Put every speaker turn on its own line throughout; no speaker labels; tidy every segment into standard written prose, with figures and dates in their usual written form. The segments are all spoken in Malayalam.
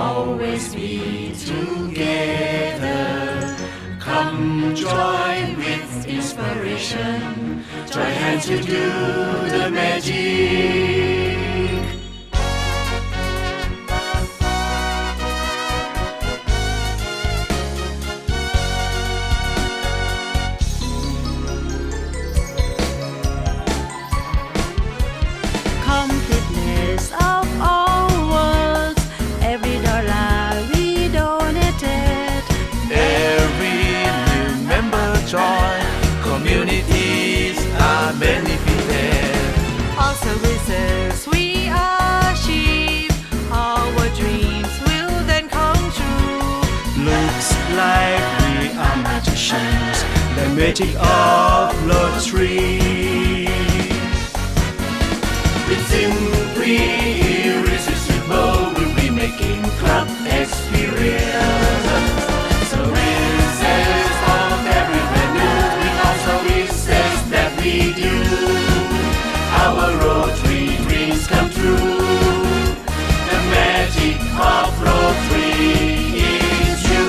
Always be together. Come join with inspiration. Join hands to do the magic.
Completeness of all worlds, every dollar we donated.
Every new member join, communities are benefited.
All services we achieve, our dreams will then come true.
Looks like we are magicians, the magic of lottery. It's simply irresistible, we'll be making club experience. Services of every venue, with all services that we do. Our Rotary dreams come true. The magic of Rotary is you.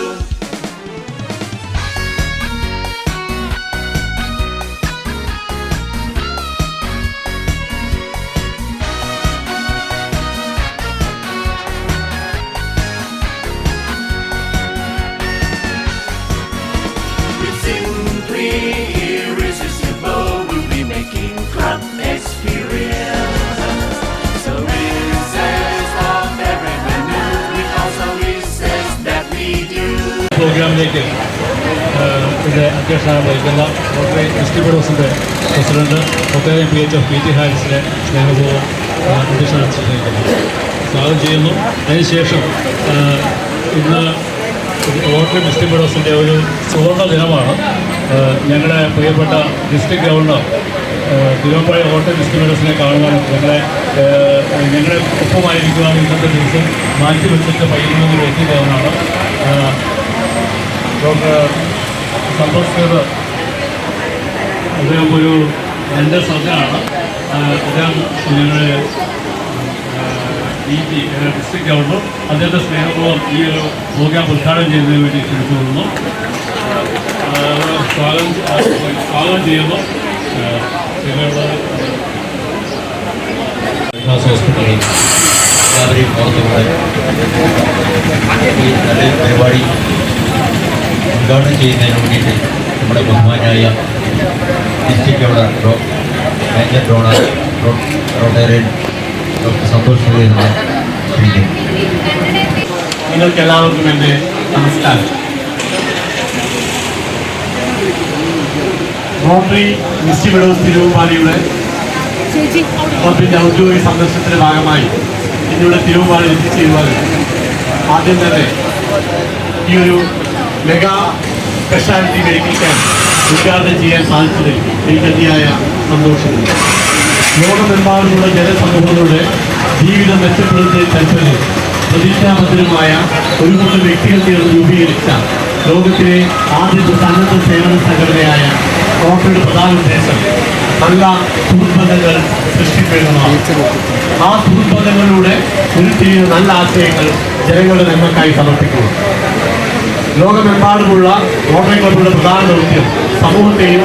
It's simply irresistible, we'll be making club experience. Services of every venue, with all services that we do.
പ്രോഗ്രാമിലേക്ക് ഇതിൻ്റെ അധ്യക്ഷനായി വഹിക്കുന്ന റോട്ടറി ഡിസ്ട്രിബ്യൂട്ടേഴ്സിൻ്റെ പ്രസിഡന്റ് ഒട്ടേറെ PH PT ഹാരിസിനെ സ്നേഹപൂർവ്വം അധ്യക്ഷനായി സ്വാഗതം ചെയ്യുന്നു. അതിനുശേഷം ഇന്ന് റോട്ടറി ഡിസ്ട്രിബ്യൂട്ടേഴ്സിൻ്റെ ഒരു സുവർണ്ണ ദിനമാണ്. ഞങ്ങളുടെ പ്രിയപ്പെട്ട ഡിസ്ട്രിക്ട് ഗവർണർ തിരുവമ്പാടി റോട്ടറി ഡിസ്ട്രിബ്യൂട്ടേഴ്സിനെ കാണുവാനും ഞങ്ങളുടെ ഒപ്പമായിരിക്കുവാനും ഇന്നത്തെ ദിവസം മാറ്റിവെച്ചിട്ട് പയ്യന്നൂരിൽ എത്തിയതാണ്. ഡോക്ടർ സന്തോഷ് സർ അദ്ദേഹം ഒരു എൻ്റെ ശ്രദ്ധയാണ്. അദ്ദേഹം ഞങ്ങളുടെ ഡിസ്ട്രിക്ട് ഗവർണർ അദ്ദേഹത്തെ സ്നേഹപൂർവ്വം ഈ ഒരു പ്രോഗ്രാം ഉദ്ഘാടനം ചെയ്യുന്നതിന് വേണ്ടി ക്ഷണിച്ചുകൊള്ളുന്നു. സ്വാഗതം ചെയ്യുന്നു.
ഹോസ്പിറ്റലിൽ എല്ലാവരെയും ഓർത്തുകൊണ്ട് ഈ നല്ല പരിപാടി ഉദ്ഘാടനം ചെയ്യുന്നതിന് വേണ്ടിയിട്ട് നമ്മുടെ ബഹുമാനായ district governor major donor rotarian doctor Santosh ക്ഷണിക്കുന്നു.
നിങ്ങൾക്ക് എല്ലാവർക്കും എൻ്റെ നമസ്കാരം. റോട്ടറി ഡിസ്ട്രിബ്യൂട്ടേഴ്സ് തിരുവമ്പാടിയുടെ ഔദ്യോഗിക സന്ദർശനത്തിൻ്റെ ഭാഗമായി ഇന്നിവിടെ തിരുവമ്പാടി എത്തിച്ചേരുവാൻ ആദ്യം തന്നെ ഈ ഒരു മെഗാ സ്പെഷ്യാലിറ്റി മെഡിക്കൽ ക്യാമ്പ് ഉദ്ഘാടനം ചെയ്യാൻ സാധിച്ചതിൽ എനിക്ക് അതിയായ സന്തോഷമുണ്ട്. ലോകമെമ്പാടുമുള്ള ജനസമൂഹങ്ങളുടെ ജീവിതം മെച്ചപ്പെടുത്തുന്നതിന് താല്പര്യം പ്രതിജ്ഞാബദ്ധമായ ഒരു കൂട്ടം വ്യക്തികൾ ചേർന്ന് രൂപീകരിച്ച ലോകത്തിലെ ആദ്യത്തെ സന്നദ്ധ സേവന സംഘടനയായ റോട്ടറിയുടെ പ്രധാന ഉദ്ദേശം നല്ല സുഹൃത്ബന്ധങ്ങൾ സൃഷ്ടിക്കുന്നതാണ്. ആ സുഹൃത്ബന്ധങ്ങളിലൂടെ ഉരുത്തിരിയുന്ന നല്ല ആശയങ്ങൾ ജനങ്ങളുടെ നന്മക്കായി സമർപ്പിക്കുക. ലോകമെമ്പാടുമുള്ള റോട്ടറി ക്ലബുകളുടെ പ്രധാന ദൗത്യം സമൂഹത്തെയും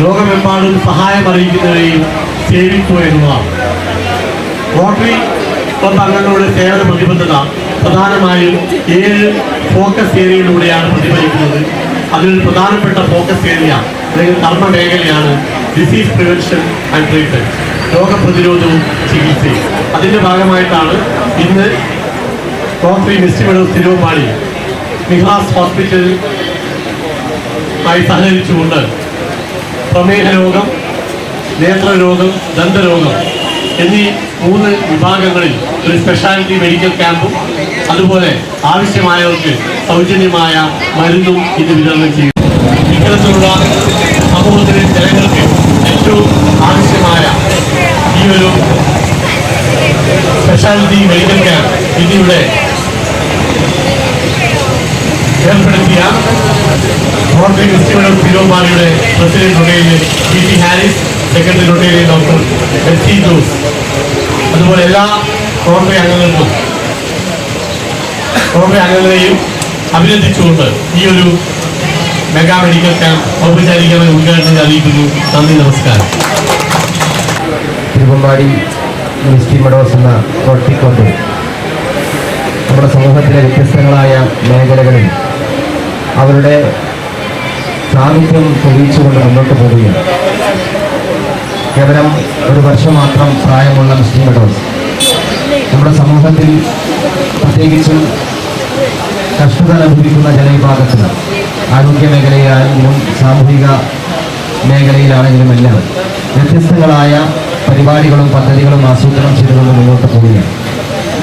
ലോകമെമ്പാടും സഹായം അറിയിക്കുന്നവരെയും സേവിക്കുക എന്നതാണ്. റോട്ടറി ക്ലബ് അംഗങ്ങളുടെ സേവന പ്രതിബദ്ധത പ്രധാനമായും 7 ഫോക്കസ് ഏരിയയിലൂടെയാണ് പ്രതിഫലിക്കുന്നത്. അതിലൊരു പ്രധാനപ്പെട്ട ഫോക്കസ് ഏരിയ അല്ലെങ്കിൽ കർമ്മ മേഖലയാണ് ഡിസീസ് പ്രിവെൻഷൻ ആൻഡ് ട്രീറ്റ്മെൻറ്റ്, രോഗപ്രതിരോധവും ചികിത്സയും. അതിൻ്റെ ഭാഗമായിട്ടാണ് ഇന്ന് റോട്ടറി ഡിസ്ട്രിബ്യൂട്ടേഴ്സ് തിരുവമ്പാടി നിഹാസ് ഹോസ്പിറ്റലുമായി സഹകരിച്ചുകൊണ്ട് പ്രമേഹ രോഗം, നേത്രരോഗം, ദന്തരോഗം എന്നീ 3 വിഭാഗങ്ങളിൽ ഒരു സ്പെഷ്യാലിറ്റി മെഡിക്കൽ ക്യാമ്പും അതുപോലെ ആവശ്യമായവർക്ക് സൗജന്യമായ മരുന്നും ഇത് വിതരണം ചെയ്യും. ഇത്തരത്തിലുള്ള സമൂഹത്തിലെ ജനങ്ങൾക്ക് ഏറ്റവും ആവശ്യമായ ഈ ഒരു സ്പെഷ്യാലിറ്റി മെഡിക്കൽ ക്യാമ്പ് ഇതിവിടെ ഏർപ്പെടുത്തിയ റോട്ടറി ഇൻസ്റ്റിറ്റ്യൂട്ട് ഓഫ് തിരുവമ്പാടിയുടെ president Rotarian P.T. Haris, secretary Rotarian doctor F.C. Jose, അതുപോലെ എല്ലാ റോട്ടറി അംഗങ്ങളെയും അഭിനന്ദിച്ചുകൊണ്ട് ഈ ഒരു മെഗാ മെഡിക്കൽ ക്യാമ്പ് ഔപചാരികമായി ഉദ്ഘാടനം അറിയിക്കുന്നു. നന്ദി, നമസ്കാരം.
തിരുവമ്പാടി മിനിസ്ട്രി മെഡോസ് എന്ന പ്രവർത്തിക്കൊണ്ട് നമ്മുടെ സമൂഹത്തിലെ വ്യത്യസ്തങ്ങളായ മേഖലകളിൽ അവരുടെ സാന്നിധ്യം തെളിയിച്ചുകൊണ്ട് മുന്നോട്ട് പോവുകയാണ്. കേവലം 1 വർഷം മാത്രം പ്രായമുള്ള മിനിസ്ട്രി മെഡോസ് നമ്മുടെ സമൂഹത്തിൽ പ്രത്യേകിച്ചും കഷ്ടത അനുഭവിക്കുന്ന ജനവിഭാഗത്തിന് ആരോഗ്യ മേഖലയിലാണെങ്കിലും സാമൂഹിക മേഖലയിലാണെങ്കിലും എല്ലാം വ്യത്യസ്തങ്ങളായ പരിപാടികളും പദ്ധതികളും ആസൂത്രണം ചെയ്തുകൊണ്ട് മുന്നോട്ട് പോവുകയാണ്.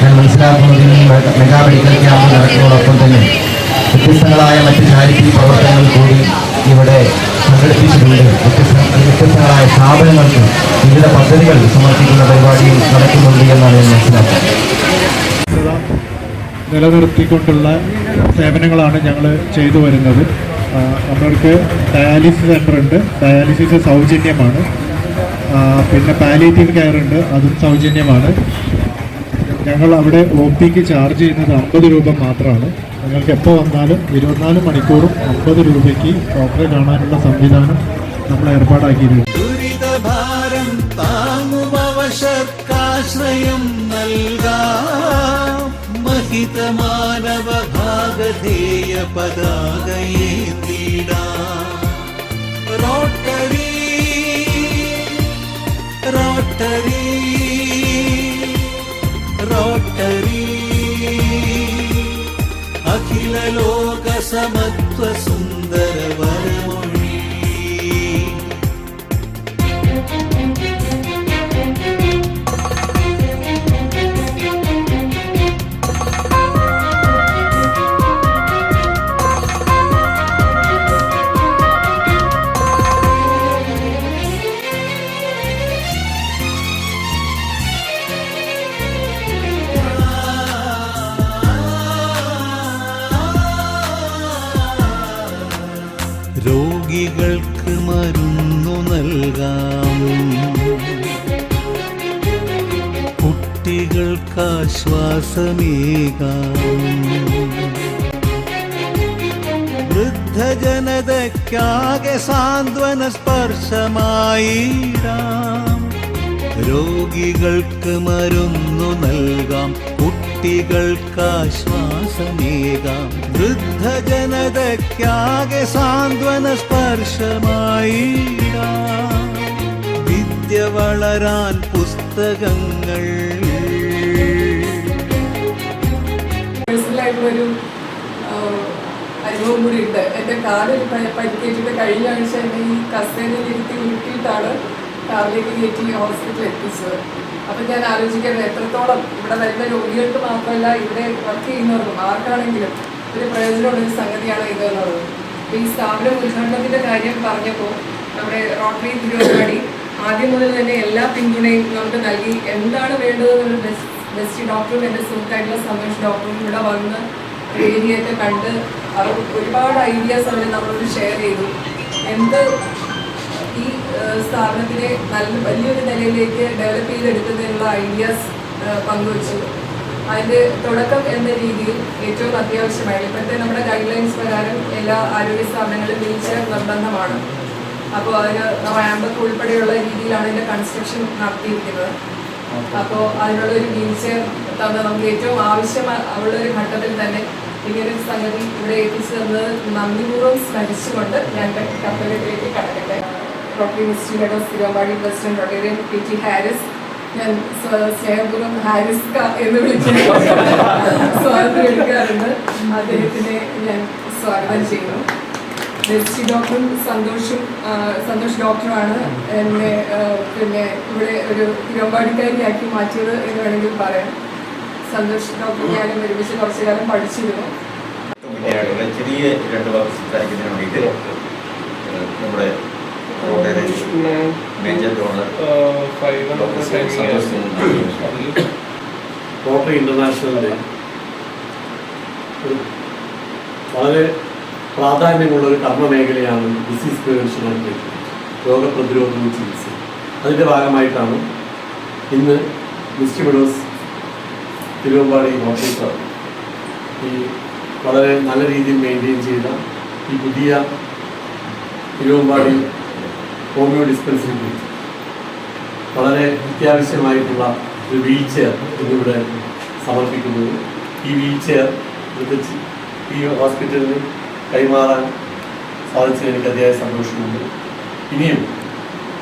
ഞാൻ മനസ്സിലാക്കുന്നതിൽ മെഗാ മെഡിക്കൽ ക്യാമ്പ് നടക്കുന്നതോടൊപ്പം തന്നെ വ്യത്യസ്തങ്ങളായ മറ്റ് ചാരിറ്റി പ്രവർത്തനങ്ങൾ കൂടി ഇവിടെ സംഘടിപ്പിച്ചിട്ടുണ്ട്. വ്യത്യസ്തങ്ങളായ സ്ഥാപനങ്ങൾക്ക് വിവിധ പദ്ധതികൾ സമർപ്പിക്കുന്ന പരിപാടിയും നടക്കുന്നുണ്ട് എന്നാണ് ഞാൻ മനസ്സിലാക്കുന്നത്.
നിലനിർത്തിക്കൊണ്ടുള്ള സേവനങ്ങളാണ് ഞങ്ങൾ ചെയ്തു വരുന്നത്. നമ്മൾക്ക് ഡയാലിസിസ് സെൻ്റർ ഉണ്ട്, ഡയാലിസിസ് സൗജന്യമാണ്. പിന്നെ പാലിയേറ്റീവ് കെയർ ഉണ്ട്, അതും സൗജന്യമാണ്. ഞങ്ങൾ അവിടെ OPക്ക് ചാർജ് ചെയ്യുന്നത് 50 രൂപ മാത്രമാണ്. നിങ്ങൾക്ക് എപ്പോൾ വന്നാലും 24 മണിക്കൂറും 50 രൂപയ്ക്ക് ഡോക്ടറെ കാണാനുള്ള സംവിധാനം നമ്മൾ ഏർപ്പാടാക്കിയിട്ടുണ്ട്.
ദുരിതഭാരം താങ്ങുമവശർക്കാശ്രയം നൽകാം, മഹിതമാനവ ഭാഗധേയ പതാകയേന്തിടാം. റോട്ടറി റോട്ടറി റോട്ടറി അഖില ലോക സമത്വ സുന്ദര വരമൊഴി. രോഗികൾക്ക് മരുന്നു നൽകാം, കുട്ടികൾക്ക് ആശ്വാസമേകാം, വൃദ്ധജനതയ്ക്കാകെ സാന്ത്വന സ്പർശമായിടാം. രോഗികൾക്ക് മരുന്നു നൽകാം, കുട്ടികൾക്ക് ആശ്വാസമേകാം, വൃദ്ധജനതയ്ക്കാകെ സാന്ത്വന സ്പർശമായിടാം. വിദ്യ വളരാൻ പുസ്തകങ്ങൾ.
പേഴ്സണലായിട്ടുള്ളൊരു അനുഭവം കൂടി ഉണ്ട്. എൻ്റെ കാലിൽ പരിക്കേറ്റിട്ട് കഴിഞ്ഞ ആഴ്ച എന്നെ ഈ കസേരയിൽ ഇരുത്തി ഉരുട്ടിയിട്ടാണ് കാറിലേക്ക് കയറ്റി ഹോസ്പിറ്റലിൽ എത്തിച്ചത്. അപ്പം ഞാൻ ആലോചിക്കുന്നത് എത്രത്തോളം ഇവിടെ വരുന്ന രോഗികൾക്ക് മാത്രമല്ല ഇവിടെ വർക്ക് ചെയ്യുന്നവർക്കും ആർക്കാണെങ്കിലും ഒരു പ്രയോജനമുള്ളൊരു സംഗതിയാണ് ഇത് എന്നുള്ളത്. അപ്പോൾ ഈ സ്ഥാപനം ഉദ്ഘാടനത്തിൻ്റെ കാര്യം പറഞ്ഞപ്പോൾ നമ്മുടെ റോട്ടറി തിരുവമ്പാടി ആദ്യം മുതൽ തന്നെ എല്ലാ പിന്തുണയും നമുക്ക് നൽകി. എന്താണ് വേണ്ടതെന്നൊരു ബെസ്റ്റ് ഡോക്ടറും എൻ്റെ സുഹൃത്തായിട്ടുള്ള സന്തോഷ് ഡോക്ടറും ഇവിടെ വന്ന് ഏരിയയൊക്കെ കണ്ട് അവർ ഒരുപാട് ഐഡിയാസ് അവർ നമ്മളോട് ഷെയർ ചെയ്തു. എന്ത് ഈ സ്ഥാപനത്തിനെ വലിയൊരു നിലയിലേക്ക് ഡെവലപ്പ് ചെയ്തെടുക്കുന്നതിനുള്ള ഐഡിയാസ് പങ്കുവച്ചു. അതിൻ്റെ തുടക്കം എന്ന രീതിയിൽ ഏറ്റവും അത്യാവശ്യമായി ഇപ്പോഴത്തെ നമ്മുടെ ഗൈഡ് ലൈൻസ് പ്രകാരം എല്ലാ ആരോഗ്യ സ്ഥാപനങ്ങളിലും വീൽചെയർ നിർബന്ധമാണ്. അപ്പോൾ അതിന് റാമ്പൊക്കെ ഉൾപ്പെടെയുള്ള രീതിയിലാണ് ഇതിൻ്റെ കൺസ്ട്രക്ഷൻ നടത്തിയിരിക്കുന്നത്. അപ്പോൾ അതിനുള്ളൊരു വീൽചെയർ തന്ന നമുക്ക് ഏറ്റവും ആവശ്യമുള്ളൊരു ഘട്ടത്തിൽ തന്നെ ഇങ്ങനൊരു സംഗതി ഇവിടെ എത്തിച്ചു തന്നത് നന്ദിപൂർവ്വം സ്മരിച്ചുകൊണ്ട് ഞാൻ കപ്പലിലേക്ക് കടക്കട്ടെ. Rotary Institute of Thiruvambadi president Rotarian P.T. Haris, ഞാൻ സ്നേഹപൂർവ്വം ഹാരിസ് എന്ന് വിളിച്ച് സ്വാഗതം എടുക്കാറുണ്ട്. അദ്ദേഹത്തിനെ ഞാൻ സ്വാഗതം ചെയ്യുന്നു. ബെസ്റ്റ് ഡോക്ടറും സന്തോഷ് ഡോക്ടറുമാണ് എന്നെ പിന്നെ ഇവിടെ ഒരു തിരുവമ്പാടിക്കാരിയാക്കി മാറ്റിയത് എന്ന് വേണമെങ്കിൽ പറയാം. സന്തോഷ് ഡോക്ടർ ഞാനും ഒരുമിച്ച് കുറച്ചു കാലം പഠിച്ചിരുന്നു.
ചെറിയ 2 വാക്ക് സംസാരിക്കുന്നതിന് വേണ്ടിയിട്ട് നമ്മുടെ മേജർ ഡോണർ
റോട്ടറി ഇൻ്റർനാഷണലിൻ്റെ ഒരു വളരെ പ്രാധാന്യമുള്ള ഒരു കർമ്മമേഖലയാണ് ഡിസീസ് പ്രിവെൻഷൻ ആൻഡ് ട്രീറ്റ്മെൻറ്റ്, രോഗപ്രതിരോധവും ചികിത്സയും. അതിൻ്റെ ഭാഗമായിട്ടാണ് ഇന്ന് misty meadows Thiruvambady rotary club ഈ വളരെ നല്ല രീതിയിൽ മെയിൻറ്റെയിൻ ചെയ്ത ഈ പുതിയ തിരുവമ്പാടി ഹോമിയോ ഡിസ്പെൻസറിക്ക് വളരെ അത്യാവശ്യമായിട്ടുള്ള ഒരു വീൽ ചെയർ ഇന്നിവിടെ സമർപ്പിക്കുന്നത്. ഈ വീൽ ചെയർ ഈ ഹോസ്പിറ്റലിന് കൈമാറാൻ സാധിച്ചതിൽ എനിക്ക് അതിയായ സന്തോഷമുണ്ട്. ഇനിയും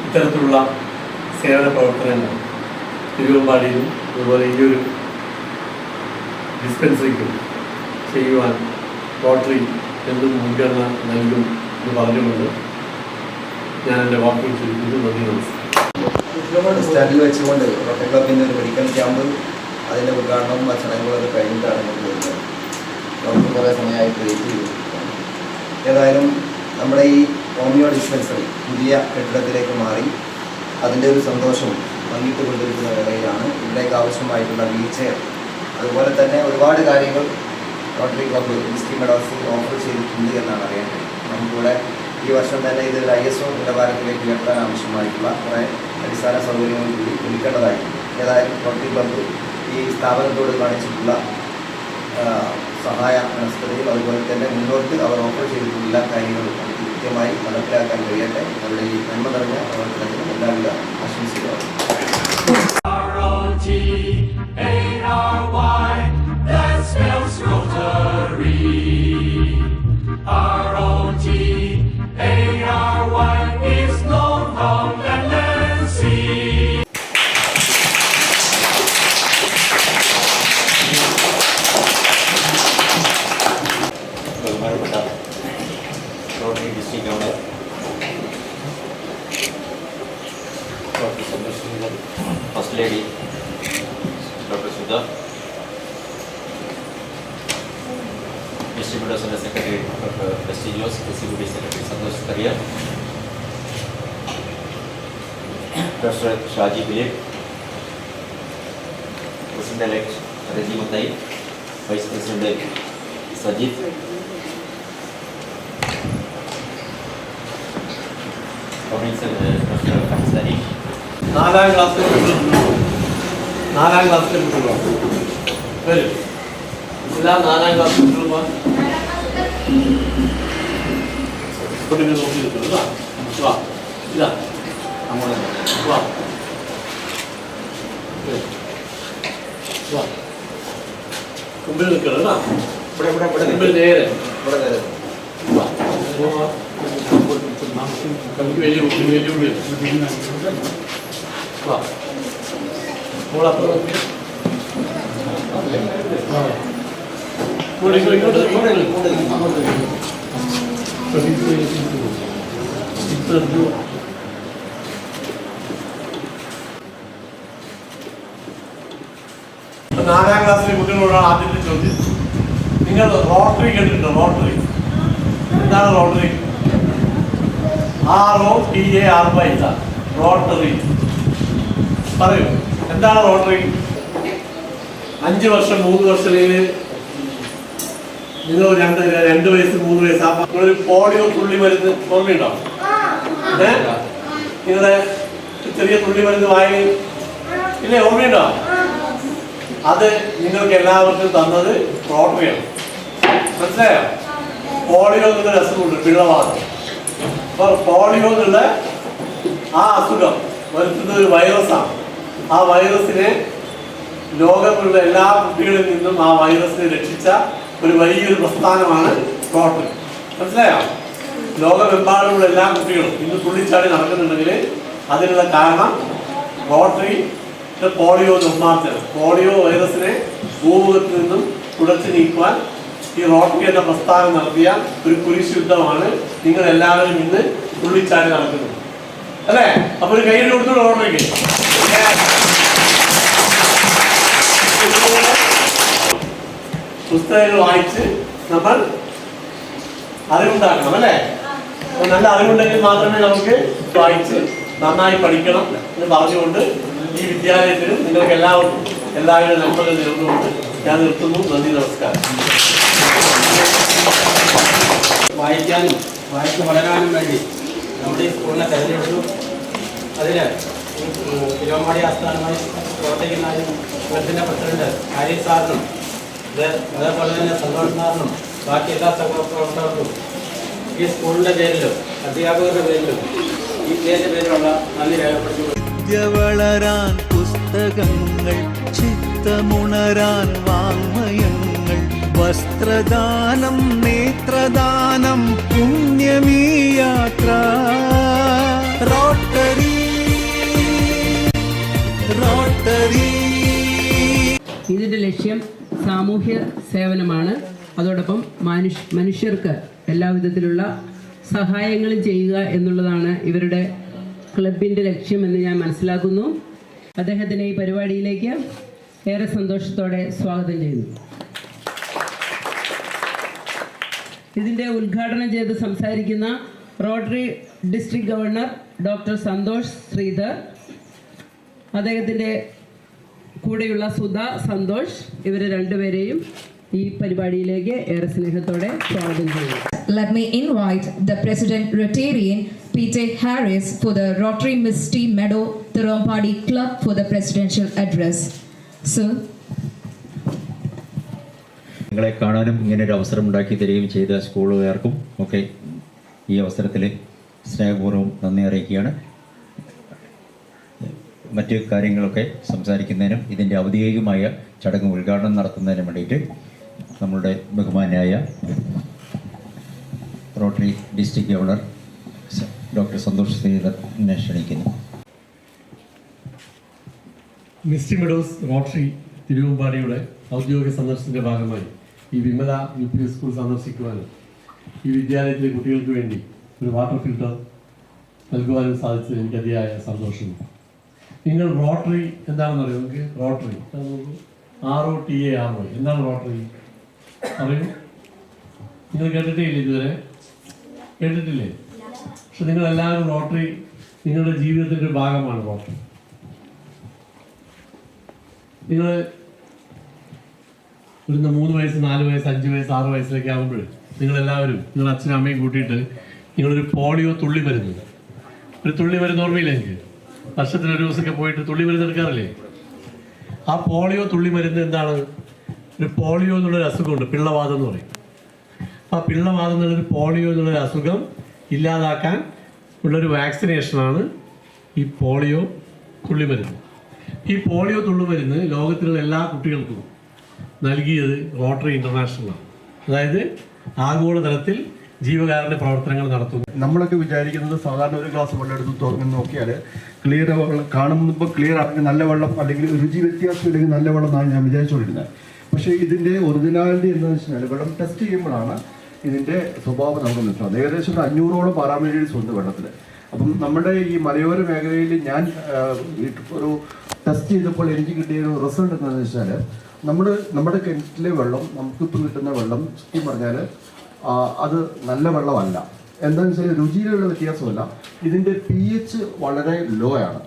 ഇത്തരത്തിലുള്ള സേവന പ്രവർത്തനങ്ങൾ തിരുവമ്പാടിയിലും അതുപോലെ ഈ ഒരു ഡിസ്പെൻസറിക്കും ചെയ്യുവാൻ റോട്ടറി എന്തും മുൻഗണന നൽകും എന്ന് പറഞ്ഞുകൊണ്ട് ഞാൻ എൻ്റെ വാക്കുകൾ ചുരുക്കുന്നു. നന്ദി, നമസ്കാരം.
സ്റ്റാൻഡിൽ വെച്ചുകൊണ്ട് റോട്ടറി ക്ലബിൻ്റെ ഒരു മെഡിക്കൽ ക്യാമ്പ് അതിൻ്റെ ഉദ്ഘാടനവും ആ ചടങ്ങുകളൊക്കെ കഴിഞ്ഞിട്ടാണ് നമുക്ക് വരുന്നത്. ഡോക്ടർ കുറേ സമയമായിട്ട് വെയിറ്റ് ചെയ്തു. ഏതായാലും നമ്മുടെ ഈ ഹോമിയോ ഡിസ്പെൻസറി പുതിയ കെട്ടിടത്തിലേക്ക് മാറി അതിൻ്റെ ഒരു സന്തോഷം പങ്കിട്ട് കൊണ്ടിരിക്കുന്ന വേളയിലാണ് ഇവിടേക്ക് ആവശ്യമായിട്ടുള്ള വീൽ ചെയർ അതുപോലെ തന്നെ ഒരുപാട് കാര്യങ്ങൾ റോട്ടറി ക്ലബ്ബ് മിസ്റ്റി മെഡോസിൽ ഓഫർ ചെയ്തിട്ടുണ്ട് എന്നാണ് അറിയാൻ കഴിയും. നമുക്കിവിടെ ഈ വർഷം തന്നെ ഇതിൽ ISO നിലവാരത്തിലേക്ക് ഉയർത്താൻ ആവശ്യമായിട്ടുള്ള കുറേ അടിസ്ഥാന സൗകര്യങ്ങൾ കൂടി ഒരുക്കേണ്ടതായിട്ടുണ്ട്. ഏതായാലും റോട്ടറി ക്ലബ്ബ് ഈ സ്ഥാപനത്തോട് കാണിച്ചിട്ടുള്ള സഹായ മനസ്കതയും അതുപോലെ തന്നെ മുന്നോട്ട് അവർ ഓഫർ ചെയ്തിട്ടുള്ള എല്ലാ കാര്യങ്ങളും നമുക്ക് കൃത്യമായി നടപ്പിലാക്കാൻ കഴിയട്ടെ. അവരുടെ ഈ നന്മ നിറഞ്ഞ പ്രവർത്തനത്തിന് എല്ലാവിധ ആശംസകളും.
That spells Rotary. R-O-T-A-R-Y is known from land and sea.
ബഹുമാനപ്പെട്ട Rotary district governor doctor Santhosh Sundar, first lady doctor Sudha, Misty മെഡോസിൻ്റെ secretary doctor S Jose, executive secretary Santhosh Kariyar, doctor Shaji Philip, president elect Reji Mathai, vice president Sajith, doctor Hamsari.
4ാം ക്ലാസ്സിലെ കുട്ടികളാണ് വരും. എല്ലാം 4ാം ക്ലാസ് കുട്ടികളുമാണ്. കുട്ടിനെ നോക്കി നിൽക്കുന്നത് വാ ഇതാ അങ്ങോട്ട് വാ വാ മുമ്പിൽ നിൽക്കണം കേട്ടോ. മുമ്പിൽ നേരെ വാ. നമുക്ക് വലിയ ഉള്ളി വാ മോളപ്പുറം നാലാം ക്ലാസ്സിലെ കുട്ടികളോടാണ് ആദ്യത്തെ ചോദ്യം. നിങ്ങൾ റോട്ടറി കേട്ടിട്ടുണ്ടോ? റോട്ടറി എന്താണ്? റോട്ടറി ROTARY റോട്ടറി പറയൂ, എന്താണ് റോട്ടറി? 5 വർഷം 3 വർഷം നിങ്ങൾ 2 വയസ്സ് 3 വയസ്സ് നിങ്ങളൊരു പോളിയോ തുള്ളി മരുന്ന് ഓർമ്മയുണ്ടോ? നിങ്ങളുടെ ചെറിയ തുള്ളി മരുന്ന് വാങ്ങി ഇല്ലേ? ഓർമ്മയുണ്ടോ? അത് നിങ്ങൾക്ക് എല്ലാവർക്കും തന്നത് റോട്ടറിയാണ്. മനസ്സിലായോ? പോളിയോ എന്നൊരു അസുഖമുണ്ട്, പിള്ളവാദം. അപ്പോൾ പോളിയോ എന്നുള്ള ആ അസുഖം വരുത്തുന്നത് ഒരു വൈറസാണ്. ആ വൈറസിനെ ലോകത്തുള്ള എല്ലാ കുട്ടികളിൽ നിന്നും ആ വൈറസിനെ രക്ഷിച്ച ഒരു വലിയൊരു പ്രസ്ഥാനമാണ് റോട്ടറി. മനസ്സിലായോ? ലോകമെമ്പാടുമുള്ള എല്ലാ കുട്ടികളും ഇന്ന് തുള്ളിച്ചാടി നടക്കുന്നുണ്ടെങ്കിൽ അതിനുള്ള കാരണം റോട്ടറി പോളിയോ നിർമ്മാർജ്ജനം, പോളിയോ വൈറസിനെ ഭൂമുഖത്തിൽ നിന്നും തുടച്ചു നീക്കുവാൻ ഈ റോട്ടറി എന്ന പ്രസ്ഥാനം നടത്തിയ ഒരു കുരിശുദ്ധമാണ് നിങ്ങൾ എല്ലാവരും ഇന്ന് തുള്ളിച്ചാടി നടക്കുന്നത്. അല്ലേ? അപ്പൊ ഒരു കൈയ്യടി കൊടുത്തോളൂ റോട്ടറിക്ക്. പുസ്തകങ്ങൾ വായിച്ച് നമ്മൾ അറിവുണ്ടാക്കണം അല്ലേ? അപ്പോൾ നല്ല അറിവുണ്ടെങ്കിൽ മാത്രമേ നമുക്ക് വായിച്ച് നന്നായി പഠിക്കണം എന്ന് പറഞ്ഞുകൊണ്ട് ഈ വിദ്യാലയത്തിലും നിങ്ങൾക്ക് എല്ലാവരും നന്മകൾ നേർന്നുകൊണ്ട് ഞാൻ നിർത്തുന്നു. നന്ദി, നമസ്കാരം.
വായിക്കാനും വായിച്ച് വളരാനും വേണ്ടി നമ്മുടെ ഈ സ്കൂളിനെ തിരഞ്ഞെടുത്തു. അതിൽ തിരുവമ്പാടി ആസ്ഥാനമായി പ്രവർത്തിക്കുന്ന സ്കൂളത്തിൻ്റെ പ്രസിഡന്റ് ഹാരി സാറിനും അതേപോലെ തന്നെ സന്തോഷ് സാറിനും ബാക്കി എല്ലാ സഹപ്രവർത്തകർക്കും ഈ സ്കൂളിൻ്റെ പേരിലും അധ്യാപകരുടെ പേരിലും ഈ പേരിൻ്റെ പേരിലുള്ള നന്ദി രേഖപ്പെടുത്തി.
വളരാൻ പുസ്തകങ്ങൾ, ചിത്തമുണരാൻ വാങ്മയങ്ങൾ, വസ്ത്രദാനം, നേത്രദാനം, പുണ്യമീ യാത്ര. Rotary rotary.
ഇതിൻ്റെ ലക്ഷ്യം സാമൂഹ്യ സേവനമാണ്. അതോടൊപ്പം മനുഷ്യർക്ക് എല്ലാവിധത്തിലുള്ള സഹായങ്ങളും ചെയ്യുക എന്നുള്ളതാണ് ഇവരുടെ ക്ലബിൻ്റെ ലക്ഷ്യമെന്ന് ഞാൻ മനസ്സിലാക്കുന്നു. അദ്ദേഹത്തിനെ ഈ പരിപാടിയിലേക്ക് ഏറെ സന്തോഷത്തോടെ സ്വാഗതം ചെയ്യുന്നു. ഇതിൻ്റെ ഉദ്ഘാടനം ചെയ്ത് സംസാരിക്കുന്ന rotary district governor doctor Santosh Sridhar, അദ്ദേഹത്തിൻ്റെ കൂടെയുള്ള സുധ സന്തോഷ്, ഇവരെ രണ്ടുപേരെയും ഈ പരിപാടിയിലേക്ക് ഏറെ സ്നേഹത്തോടെ സ്വാഗതം ചെയ്യുന്നു.
Let me invite the President Rotarian Peter Harris for the Rotary Misty Meadow Tirupati Club for the presidential address. Sir.
നിങ്ങളെ കാണാനും ഇങ്ങനെ ഒരു അവസരം ഉണ്ടാക്കി തരികയും ചെയ്ത സ്കൂളുകാർക്കും ഒക്കെ ഈ അവസരത്തിൽ സ്നേഹപൂർവ്വം നന്ദി അറിയിക്കുകയാണ്. മറ്റ് കാര്യങ്ങളൊക്കെ സംസാരിക്കുന്നതിനും ഇതിൻ്റെ ഔദ്യോഗികമായ ചടങ്ങ് ഉദ്ഘാടനം നടത്തുന്നതിനും വേണ്ടിയിട്ട് നമ്മളുടെ ബഹുമാനായ Rotary district governor doctor Santhosh ശ്രീധരനെ ക്ഷണിക്കുന്നു.
മിസ്റ്റി മെഡോസ് റോട്ടറി തിരുവമ്പാടിയുടെ ഔദ്യോഗിക സന്ദർശനത്തിൻ്റെ ഭാഗമായി ഈ വിമല UP സ്കൂൾ സന്ദർശിക്കുവാനും ഈ വിദ്യാലയത്തിലെ കുട്ടികൾക്ക് വേണ്ടി ഒരു വാട്ടർ ഫിൽട്ടർ നൽകുവാനും സാധിച്ചത് എനിക്ക് അതിയായ സന്തോഷമുണ്ട്. നിങ്ങൾ റോട്ടറി എന്താണെന്ന് അറിയാം? നമുക്ക് റോട്ടറി ROTARY എന്താണ് റോട്ടറി അറിയും? നിങ്ങൾ കേട്ടിട്ടേ ഇല്ല ഇതുവരെ? കേട്ടിട്ടില്ലേ? പക്ഷെ നിങ്ങളെല്ലാവരും റോട്ടറി നിങ്ങളുടെ ജീവിതത്തിൻ്റെ ഒരു ഭാഗമാണ്. റോട്ടറി നിങ്ങൾ ഒരു 3 വയസ്സ് 4 വയസ്സ് 5 വയസ്സ് 6 വയസ്സിലേക്ക് ആകുമ്പോൾ നിങ്ങളെല്ലാവരും നിങ്ങളുടെ അച്ഛനും അമ്മയും കൂട്ടിയിട്ട് നിങ്ങളൊരു പോളിയോ തുള്ളി മരുന്ന്, ഒരു തുള്ളി മരുന്ന് ഓർമ്മയില്ല എനിക്ക്? വർഷത്തിലൊരു ദിവസമൊക്കെ പോയിട്ട് തുള്ളി മരുന്ന് എടുക്കാറില്ലേ? ആ പോളിയോ തുള്ളി മരുന്ന് എന്താണ്? ഒരു പോളിയോ എന്നുള്ളൊരു അസുഖമുണ്ട്, പിള്ളവാതം എന്ന് പറയും. ആ പിള്ളവാതം എന്നുള്ളൊരു പോളിയോ എന്നുള്ളൊരു അസുഖം ഇല്ലാതാക്കാൻ ഉള്ളൊരു വാക്സിനേഷനാണ് ഈ പോളിയോ തുള്ളിമരുന്ന്. ഈ പോളിയോ തുള്ളിമരുന്ന് ലോകത്തിലുള്ള എല്ലാ കുട്ടികൾക്കും നൽകിയത് റോട്ടറി ഇൻ്റർനാഷണലാണ്. അതായത് ആഗോളതലത്തിൽ ജീവകാരുണ്യ പ്രവർത്തനങ്ങൾ നടത്തുന്നു.
നമ്മളൊക്കെ വിചാരിക്കുന്നത് സാധാരണ ഒരു ഗ്ലാസ് വെള്ളം എടുത്ത് തുറന്ന് നോക്കിയാൽ ക്ലിയർ വെള്ളം കാണുമ്പോൾ ക്ലിയർ ആണെങ്കിൽ നല്ല വെള്ളം, അല്ലെങ്കിൽ രുചി വ്യത്യാസം ഇല്ലെങ്കിൽ നല്ല വെള്ളം എന്നാണ് ഞാൻ വിചാരിച്ചുകൊണ്ടിരുന്നത്. പക്ഷേ ഇതിൻ്റെ ഒറിജിനാലിറ്റി എന്താണെന്ന് വെച്ചാൽ വെള്ളം ടെസ്റ്റ് ചെയ്യുമ്പോഴാണ് ഇതിൻ്റെ സ്വഭാവം നമുക്ക് മനസ്സിലാകുന്നത്. ഏകദേശം ഒരു 500ഓളം പാരാമീറ്റേഴ്സ് ഉണ്ട് വെള്ളത്തിൽ. അപ്പം നമ്മുടെ ഈ മലയോര മേഖലയിൽ ഞാൻ ഒരു ടെസ്റ്റ് ചെയ്തപ്പോൾ എനിക്ക് കിട്ടിയ ഒരു റിസൾട്ട് എന്താണെന്ന് വെച്ചാൽ നമ്മുടെ കിണറ്റിലെ വെള്ളം, നമുക്കിപ്പം കിട്ടുന്ന വെള്ളം ശരിക്കും പറഞ്ഞാൽ അത് നല്ല വെള്ളമല്ല. എന്താണെന്ന് വെച്ചാൽ രുചിയിലുള്ള വ്യത്യാസമല്ല, ഇതിൻ്റെ pH വളരെ ലോ ആണ്.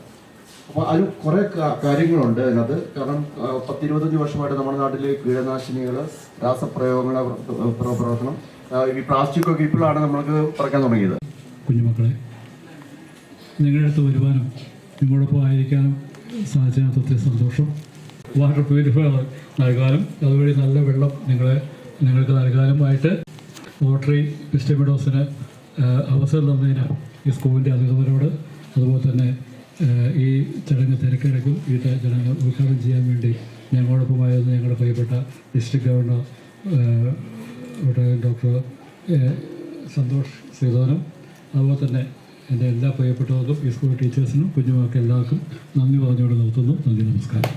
അപ്പോൾ അത് കുറേ കാര്യങ്ങളുണ്ട് അതിനകത്ത്. കാരണം 10-25 വർഷമായിട്ട് നമ്മുടെ നാട്ടിൽ കീടനാശിനികൾ, രാസപ്രയോഗങ്ങളെ പ്രവർത്തനം, ഈ പ്ലാസ്റ്റിക്കൊക്കെ ഇപ്പോഴാണ് നമ്മൾക്ക് പറയാൻ തുടങ്ങിയത്.
കുഞ്ഞുമക്കളെ, നിങ്ങളുടെ അടുത്ത് വരുവാനും നിങ്ങളോടൊപ്പം ആയിരിക്കാനും സാധിച്ചതിന് ഒത്തിരി സന്തോഷം. വാട്ടർ പ്യൂരിഫയർ നൽകാനും അതുവഴി നല്ല വെള്ളം നിങ്ങൾക്ക് നൽകാനുമായിട്ട് റോട്ടറി മിസ്റ്റർ മെഡോസിന് അവസരം തന്നതിന് ഈ സ്കൂളിൻ്റെ അധികൃതരോട്, അതുപോലെ തന്നെ ഈ ചടങ്ങ് തിരക്കിടക്കും ഈ ചടങ്ങ് ഉദ്ഘാടനം ചെയ്യാൻ വേണ്ടി ഞങ്ങളോടൊപ്പമായിരുന്നു ഞങ്ങളുടെ പ്രിയപ്പെട്ട ഡിസ്ട്രിക്ട് ഗവർണർ ഡോക്ടർ സന്തോഷ് ശ്രീധരനും, അതുപോലെ തന്നെ എൻ്റെ എല്ലാ പ്രിയപ്പെട്ടവർക്കും ഈ സ്കൂൾ ടീച്ചേഴ്സിനും കുഞ്ഞുമക്കൾക്ക് എല്ലാവർക്കും നന്ദി പറഞ്ഞുകൊണ്ട് നിർത്തുന്നു. നന്ദി, നമസ്കാരം.